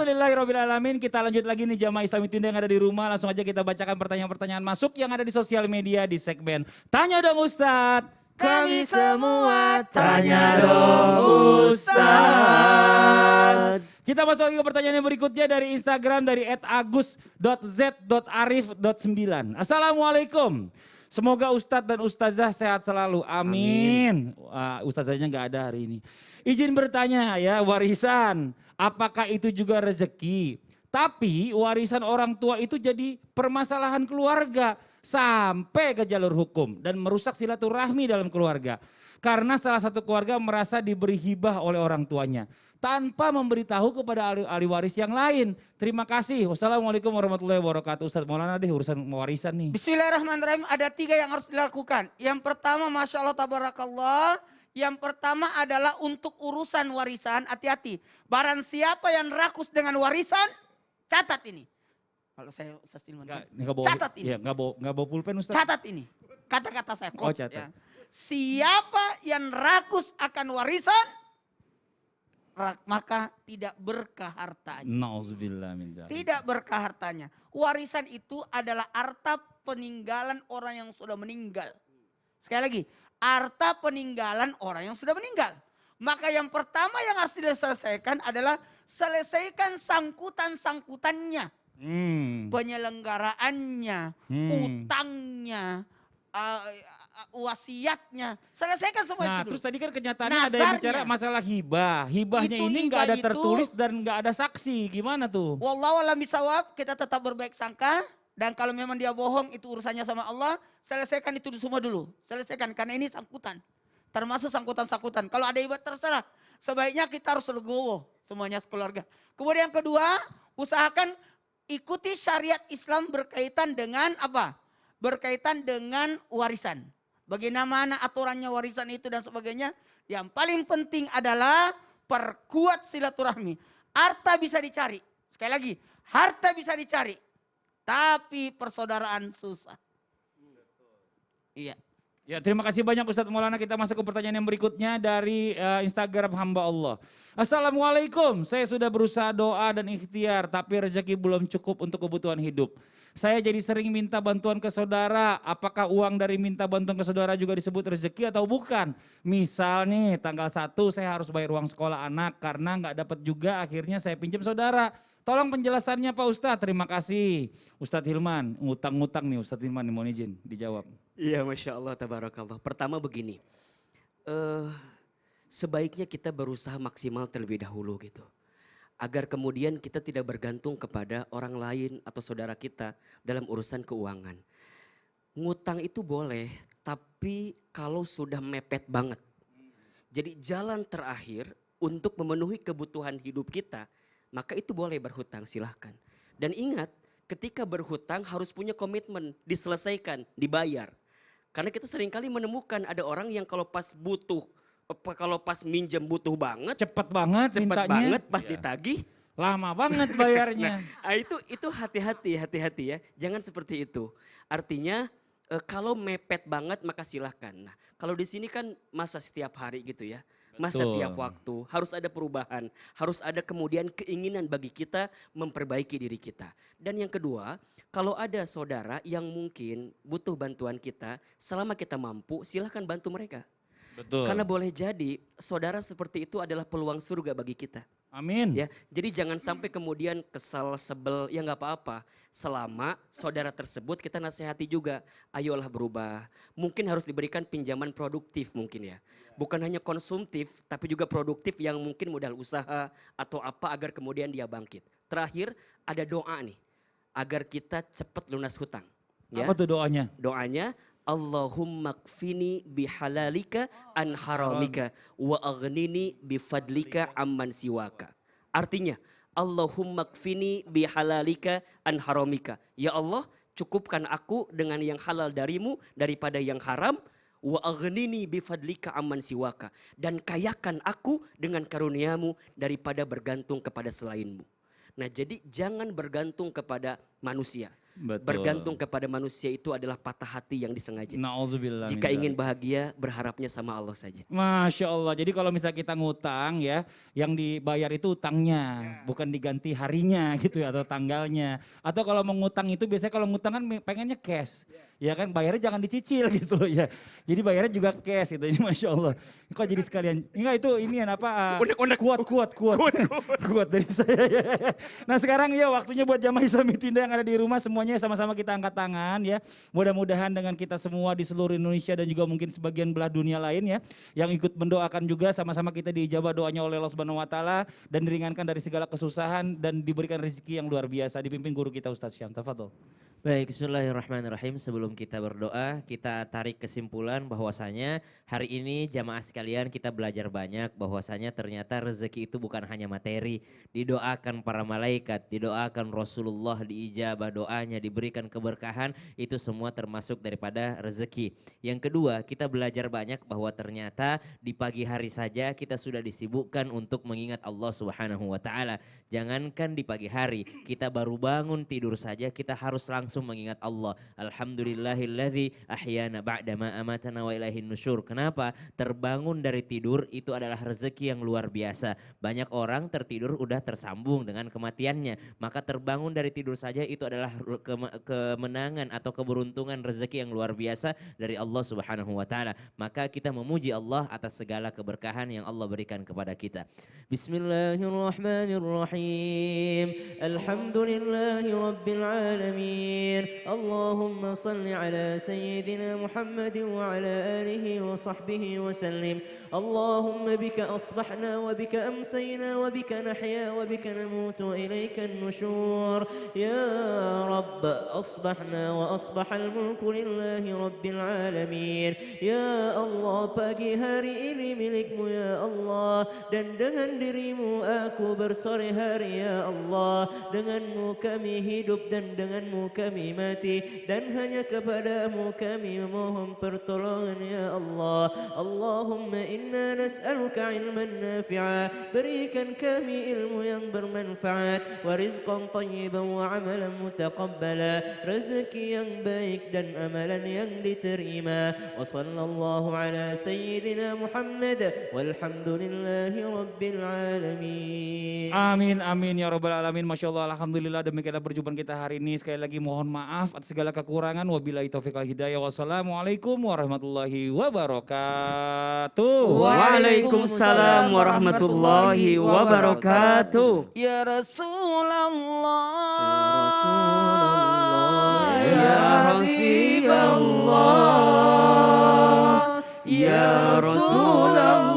Alhamdulillahirrabbilalamin. Kita lanjut lagi nih jamaah Islami Tunda yang ada di rumah. Langsung aja kita bacakan pertanyaan-pertanyaan masuk yang ada di sosial media di segmen Tanya Dong Ustadz. Kami semua tanya dong Ustadz. Kita masuk lagi ke pertanyaan yang berikutnya dari Instagram dari @agus.z.arif.9. Assalamualaikum. Semoga Ustadz dan Ustazah sehat selalu. Amin. Ustazahnya nggak ada hari ini. Izin bertanya ya, warisan. Apakah itu juga rezeki? Tapi warisan orang tua itu jadi permasalahan keluarga. Sampai ke jalur hukum dan merusak silaturahmi dalam keluarga. Karena salah satu keluarga merasa diberi hibah oleh orang tuanya tanpa memberitahu kepada ahli waris yang lain. Terima kasih. Wassalamualaikum warahmatullahi wabarakatuh. Ustadz Maulana deh urusan warisan nih. Bismillahirrahmanirrahim. Ada 3 yang harus dilakukan. Yang pertama, Masya Allah tabarakallah. Yang pertama adalah untuk urusan warisan, hati-hati. Barang siapa yang rakus dengan warisan, catat ini. Kalau saya Ustaz Tilman, catat ini. Ya, nggak bawa pulpen Ustaz. Catat ini. Kata-kata saya. Oh, catat. Ya. Siapa yang rakus akan warisan, maka tidak berkah hartanya. Nauzubillah min dzalik. Tidak berkah hartanya. Warisan itu adalah harta peninggalan orang yang sudah meninggal. Sekali lagi, harta peninggalan orang yang sudah meninggal. Maka yang pertama yang harus diselesaikan adalah selesaikan sangkutan-sangkutannya. Penyelenggaraannya, utangnya, wasiatnya, selesaikan semua itu dulu. Terus tadi kan kenyataannya ada yang bicara masalah hibah. Hibahnya ini nggak ada tertulis dan nggak ada saksi. Gimana tuh? Wallahu a'lam bishawab, kita tetap berbaik sangka. Dan kalau memang dia bohong itu urusannya sama Allah. Selesaikan itu semua dulu. Selesaikan karena ini sangkutan. Termasuk sangkutan-sangkutan. Kalau ada hibah terserah. Sebaiknya kita harus legowo semuanya sekeluarga. Kemudian yang kedua, usahakan ikuti syariat Islam berkaitan dengan apa? Berkaitan dengan warisan. Bagaimana aturannya warisan itu dan sebagainya. Yang paling penting adalah perkuat silaturahmi. Harta bisa dicari. Sekali lagi, harta bisa dicari. Tapi persaudaraan susah. Iya. Ya, terima kasih banyak Ustadz Maulana. Kita masuk ke pertanyaan yang berikutnya dari Instagram hamba Allah. Assalamualaikum, saya sudah berusaha doa dan ikhtiar tapi rezeki belum cukup untuk kebutuhan hidup. Saya jadi sering minta bantuan ke saudara. Apakah uang dari minta bantuan ke saudara juga disebut rezeki atau bukan? Misal nih tanggal 1 saya harus bayar uang sekolah anak karena nggak dapat juga akhirnya saya pinjam saudara. Tolong penjelasannya Pak Ustadz, terima kasih. Ustadz Hilman, ngutang-ngutang nih Ustadz Hilman, mohon izin dijawab. Iya Masya Allah, tabarakallah. Pertama begini, sebaiknya kita berusaha maksimal terlebih dahulu gitu. Agar kemudian kita tidak bergantung kepada orang lain atau saudara kita dalam urusan keuangan. Ngutang itu boleh, tapi kalau sudah mepet banget. Jadi jalan terakhir untuk memenuhi kebutuhan hidup kita, maka itu boleh berhutang, silahkan. Dan ingat, ketika berhutang harus punya komitmen, diselesaikan, dibayar. Karena kita seringkali menemukan ada orang yang kalau pas butuh, kalau pas minjem butuh banget. Cepet banget pas ditagih. Lama banget bayarnya. Nah, itu hati-hati ya. Jangan seperti itu. Artinya kalau mepet banget maka silahkan. Nah, kalau di sini kan masa setiap hari gitu ya. Masa tiap waktu harus ada perubahan, harus ada kemudian keinginan bagi kita memperbaiki diri kita. Dan yang kedua, kalau ada saudara yang mungkin butuh bantuan kita, selama kita mampu silahkan bantu mereka. Betul. Karena boleh jadi saudara seperti itu adalah peluang surga bagi kita. Amin. Ya, jadi jangan sampai kemudian kesal, sebel, ya nggak apa-apa. Selama saudara tersebut kita nasihati juga, ayolah berubah. Mungkin harus diberikan pinjaman produktif mungkin ya. Bukan hanya konsumtif, tapi juga produktif yang mungkin modal usaha atau apa agar kemudian dia bangkit. Terakhir ada doa nih, agar kita cepat lunas hutang. Ya. Apa tuh doanya? Doanya, Allahumma kfini bihalalika an haramika wa aghnini bifadlika amman siwaka. Artinya, Allahumma kfini bihalalika an haramika. Ya Allah, cukupkan aku dengan yang halal darimu daripada yang haram. Wa aghnini bifadlika amman siwaka. Dan kayakan aku dengan karuniamu daripada bergantung kepada selainmu. Nah jadi jangan bergantung kepada manusia. Betul. Bergantung kepada manusia itu adalah patah hati yang disengaja. Nauzubillah. Jika ingin bahagia, berharapnya sama Allah saja. Masya Allah. Jadi kalau misalnya kita ngutang ya, yang dibayar itu utangnya, bukan diganti harinya gitu ya, atau tanggalnya. Atau kalau mau ngutang itu biasanya kalau ngutang kan pengennya cash. Ya kan bayarnya jangan dicicil gitu loh ya. Jadi bayarnya juga cash gitu. Ini Masya Allah. Kok jadi sekalian, enggak itu ini apa, kuat dari saya. Ya. Nah sekarang ya waktunya buat jamaah Islami Tinda yang ada di rumah semuanya sama-sama kita angkat tangan ya. Mudah-mudahan dengan kita semua di seluruh Indonesia dan juga mungkin sebagian belah dunia lain ya. Yang ikut mendoakan juga sama-sama kita diijabah doanya oleh Allah Subhanahu Wa Taala dan diringankan dari segala kesusahan dan diberikan rezeki yang luar biasa. Dipimpin guru kita Ustaz Syam. Tafadhol. Baik, bismillahirrahmanirrahim. Sebelum kita berdoa, kita tarik kesimpulan bahwasanya hari ini jamaah sekalian kita belajar banyak bahwasanya ternyata rezeki itu bukan hanya materi. Didoakan para malaikat, didoakan Rasulullah, diijabah doanya, diberikan keberkahan, itu semua termasuk daripada rezeki. Yang kedua, kita belajar banyak bahwa ternyata di pagi hari saja kita sudah disibukkan untuk mengingat Allah Subhanahu wa taala. Jangankan di pagi hari, kita baru bangun tidur saja kita harus langsung mengingat Allah. Alhamdulillahilladzi ahyana ba'dama amatana wa ilaihin nusyur. Kenapa? Terbangun dari tidur itu adalah rezeki yang luar biasa. Banyak orang tertidur udah tersambung dengan kematiannya. Maka terbangun dari tidur saja itu adalah kemenangan atau keberuntungan rezeki yang luar biasa dari Allah Subhanahu wa taala. Maka kita memuji Allah atas segala keberkahan yang Allah berikan kepada kita. Bismillahirrahmanirrahim. Alhamdulillahi rabbil alamin. اللهم صل على سيدنا محمد وعلى آله وصحبه وسلم اللهم بك أصبحنا وبك أمسينا وبك نحيا وبك نموت وإليك النشور يا رب أصبحنا وأصبح الملك لله رب العالمين يا الله pagi hari ini milikmu ya Allah dan dengan dirimu aku bersore hari ya Allah denganmu kami hidup dan denganmu kami mati dan hanya kepadamu kami memohon pertolongan ya Allah Allahumma inna nas'aluka ilman nafi'a berikan kami ilmu yang bermanfaat wa rizqan tayyiban wa amalan mutaqabbala rezeki yang baik dan amalan yang diterima wa sallallahu ala sayyidina Muhammad walhamdulillahi rabbil alamin. Amin amin ya rabbal alamin. Masya Allah, alhamdulillah demikianlah perjumpaan kita hari ini. Sekali lagi mohon maaf atas segala kekurangan. Wabillahi taufiq wal hidayah. Wassalamualaikum warahmatullahi wabarakatuh. Waalaikumsalam warahmatullahi wabarakatuh. Ya Rasulullah, Ya Habiballah, Ya Rasulullah.